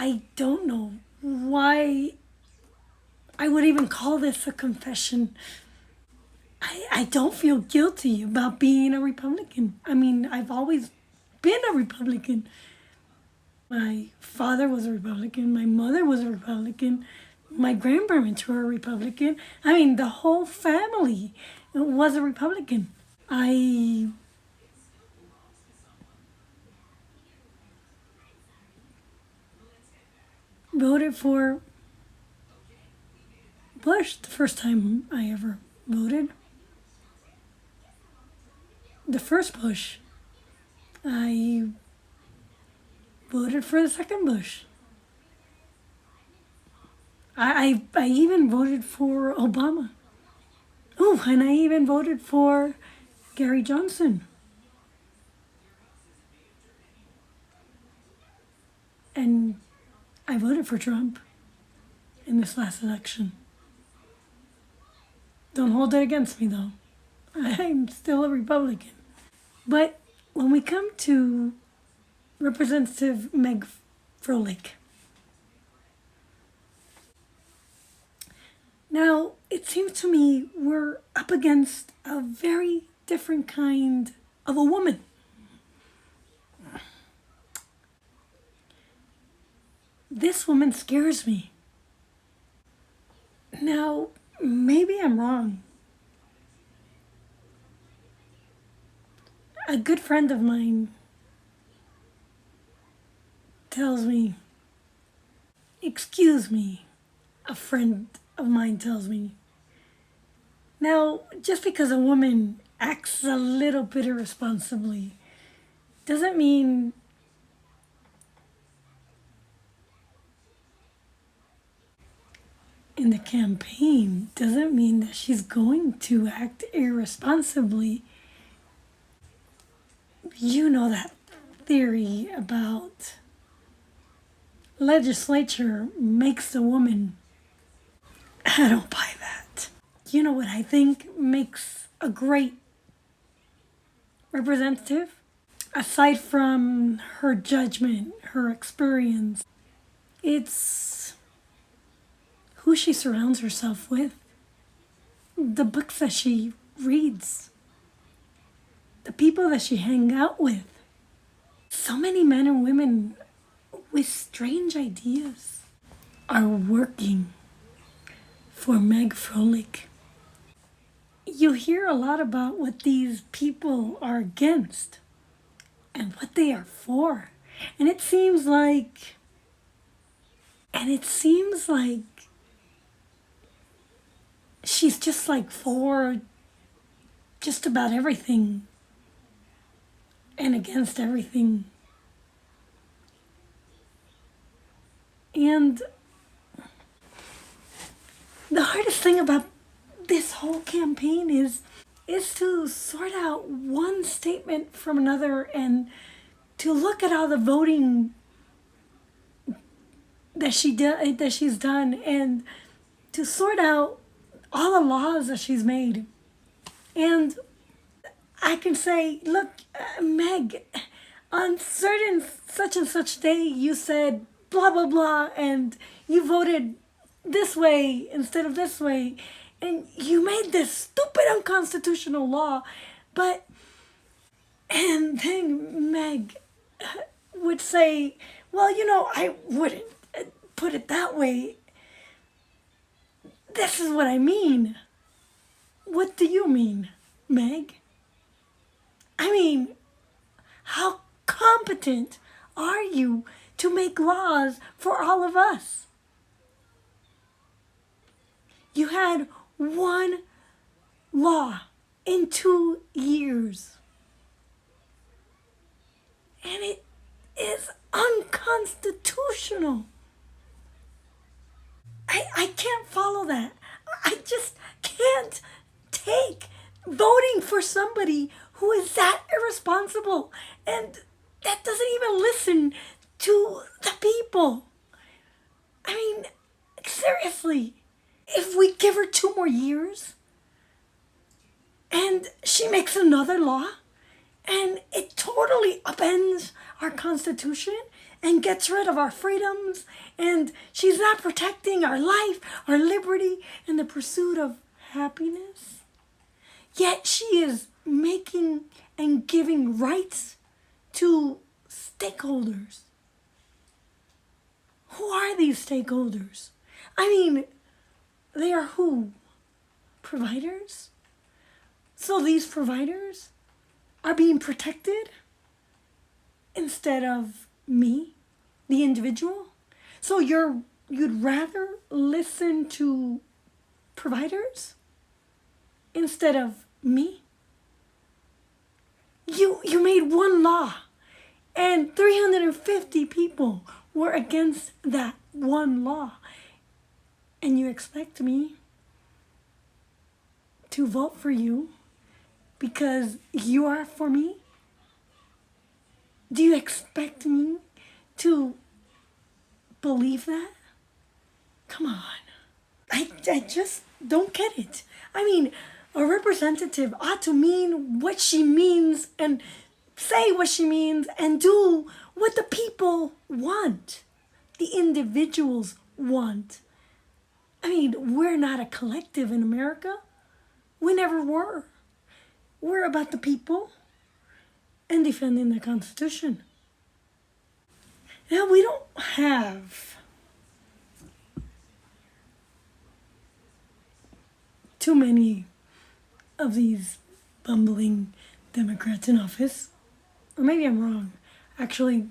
I don't know why I would even call this a confession. I don't feel guilty about being a Republican. I mean, I've always been a Republican. My father was a Republican. My mother was a Republican. My grandparents were a Republican. I mean, the whole family was a Republican. I voted for Bush the first time I ever voted. The first Bush. I voted for the second Bush. I even voted for Obama. Oh, and I even voted for Gary Johnson. And I voted for Trump in this last election. Don't hold it against me, though. I'm still a Republican. But when we come to Representative Meg Froelich, now it seems to me we're up against a very different kind of a woman. This woman scares me. Now, maybe I'm wrong. A good friend of mine tells me, excuse me, a friend of mine tells me. Now, just because a woman acts a little bit irresponsibly doesn't mean in the campaign, doesn't mean that she's going to act irresponsibly. You know that theory about legislature makes the woman. I don't buy that. You know what I think makes a great representative? Aside from her judgment, her experience, it's who she surrounds herself with, the books that she reads, the people that she hangs out with. So many men and women with strange ideas are working for Meg Froelich. You hear a lot about what these people are against and what they are for. And it seems like she's just like for just about everything and against everything. And the hardest thing about this whole campaign is to sort out one statement from another and to look at all the voting that she's done and to sort out all the laws that she's made. And I can say, look, Meg, on certain such and such day you said blah blah blah and you voted this way instead of this way and you made this stupid unconstitutional law. And then Meg would say, well, I wouldn't put it that way. This is what I mean. What do you mean, Meg? I mean, how competent are you to make laws for all of us? You had one law in 2 years. And it is unconstitutional. I can't follow that. I just can't take voting for somebody who is that irresponsible and that doesn't even listen to the people. I mean, seriously, if we give her 2 more years and she makes another law and it totally upends our Constitution and gets rid of our freedoms, and she's not protecting our life, our liberty, and the pursuit of happiness. Yet she is making and giving rights to stakeholders. Who are these stakeholders? I mean, they are who? Providers? So these providers are being protected instead of me, the individual? So you'd rather listen to providers instead of me? You made one law, and 350 people were against that one law. And you expect me to vote for you because you are for me? Do you expect me to believe that? Come on. I just don't get it. I mean, a representative ought to mean what she means and say what she means and do what the people want, the individuals want. I mean, we're not a collective in America. We never were. We're about the people and defending the Constitution. Now, we don't have too many of these bumbling Democrats in office. Or maybe I'm wrong. Actually,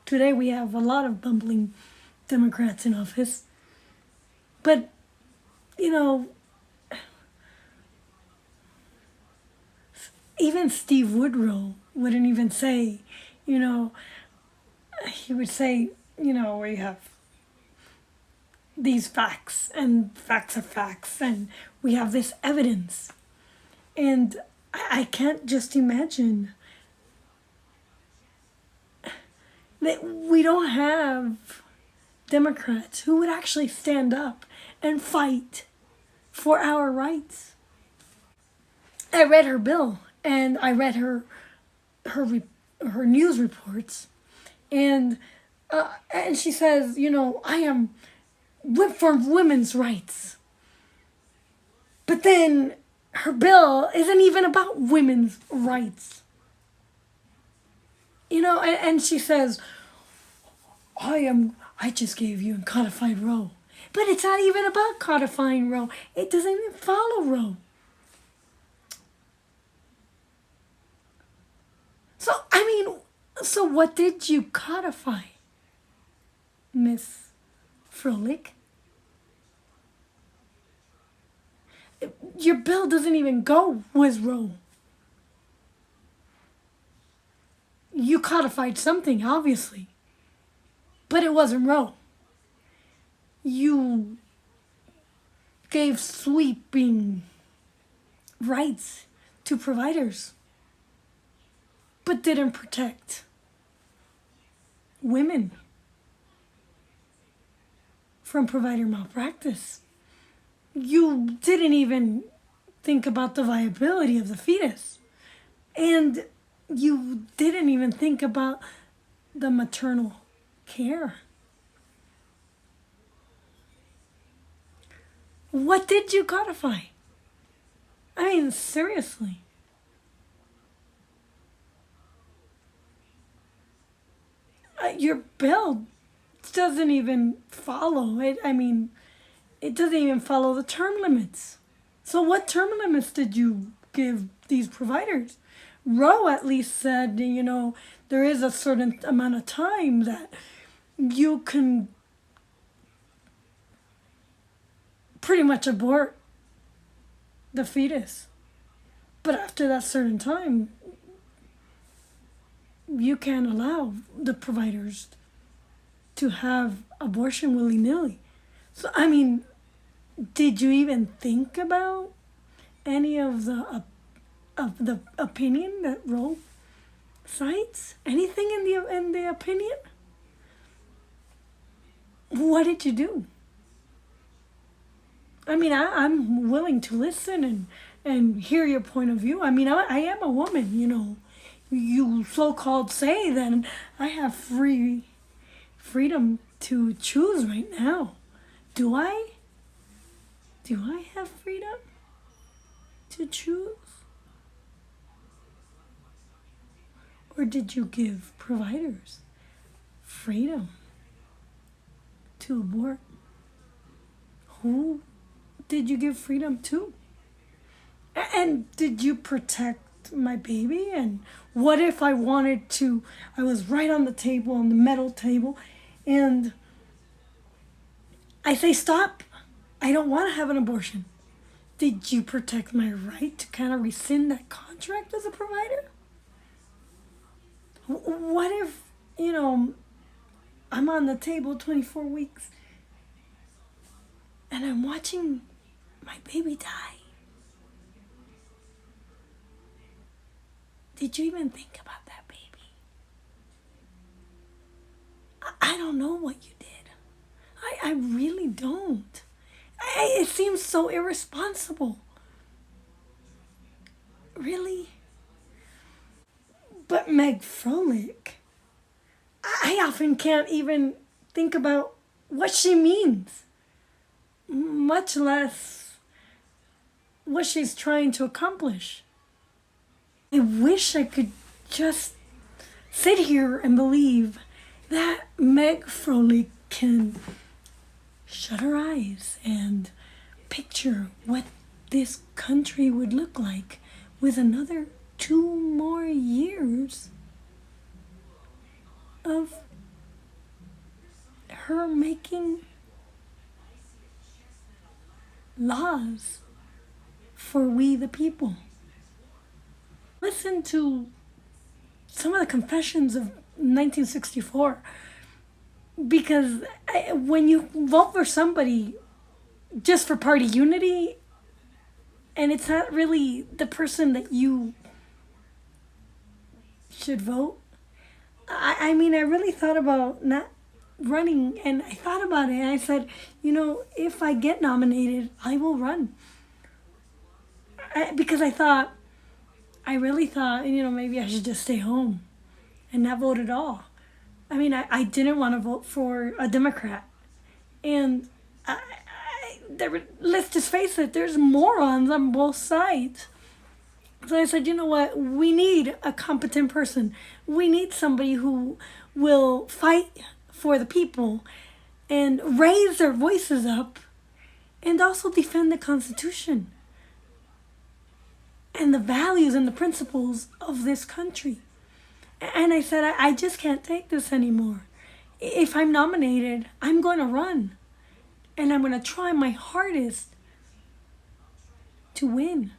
today we have a lot of bumbling Democrats in office. But, you know, even Steve Woodrow wouldn't even say, you know, he would say, you know, we have these facts, and facts are facts, and we have this evidence. And I can't just imagine that we don't have Democrats who would actually stand up and fight for our rights. I read her bill, and I read her news reports, and she says, you know, I am for women's rights. But then her bill isn't even about women's rights. You know, and she says, I just gave you a codified Roe. But it's not even about codifying Roe. It doesn't even follow Roe. So what did you codify, Miss Froelich? Your bill doesn't even go with Roe. You codified something, obviously, but it wasn't Roe. You gave sweeping rights to providers, but didn't protect women from provider malpractice. You didn't even think about the viability of the fetus. And you didn't even think about the maternal care. What did you codify? I mean, seriously. Your bill doesn't even follow it. I mean, it doesn't even follow the term limits. So what term limits did you give these providers? Roe at least said, you know, there is a certain amount of time that you can pretty much abort the fetus. But after that certain time, you can't allow the providers to have abortion willy-nilly. So, I mean, did you even think about any of the opinion that Roe cites? Anything in the opinion? What did you do? I mean, I'm willing to listen and hear your point of view. I mean, I am a woman, you know. You so-called say that I have free freedom to choose right now. Do I? Do I have freedom to choose? Or did you give providers freedom to abort? Who did you give freedom to? And did you protect my baby? And what if I wanted to? I was right on the table, on the metal table, and I say, stop. I don't want to have an abortion. Did you protect my right to kind of rescind that contract as a provider? What if, I'm on the table 24 weeks and I'm watching my baby die? Did you even think about that baby? I don't know what you did. I really don't. It seems so irresponsible. Really? But Meg Froelich, I often can't even think about what she means, much less what she's trying to accomplish. I wish I could just sit here and believe that Meg Froelich can shut her eyes and picture what this country would look like with another 2 more years of her making laws for we the people. Listen to some of the confessions of 1964, because when you vote for somebody just for party unity and it's not really the person that you should vote, I really thought about not running, and I thought about it and I said, if I get nominated, I will run. Because I really thought, maybe I should just stay home and not vote at all. I didn't want to vote for a Democrat. And let's just face it, there's morons on both sides. So I said, you know what? We need a competent person. We need somebody who will fight for the people and raise their voices up and also defend the Constitution and the values and the principles of this country. And I said, I just can't take this anymore. If I'm nominated, I'm going to run. And I'm going to try my hardest to win.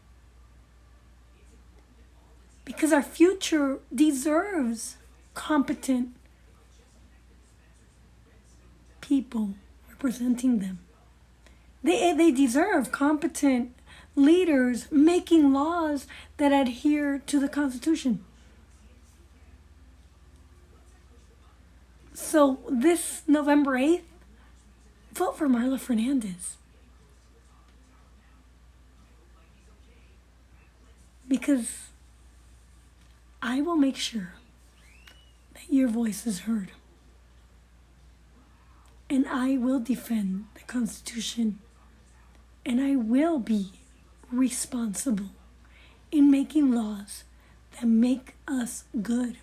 Because our future deserves competent people representing them. They deserve competent leaders making laws that adhere to the Constitution. So this November 8th, vote for Marla Fernandez. Because I will make sure that your voice is heard. And I will defend the Constitution. And I will be responsible in making laws that make us good.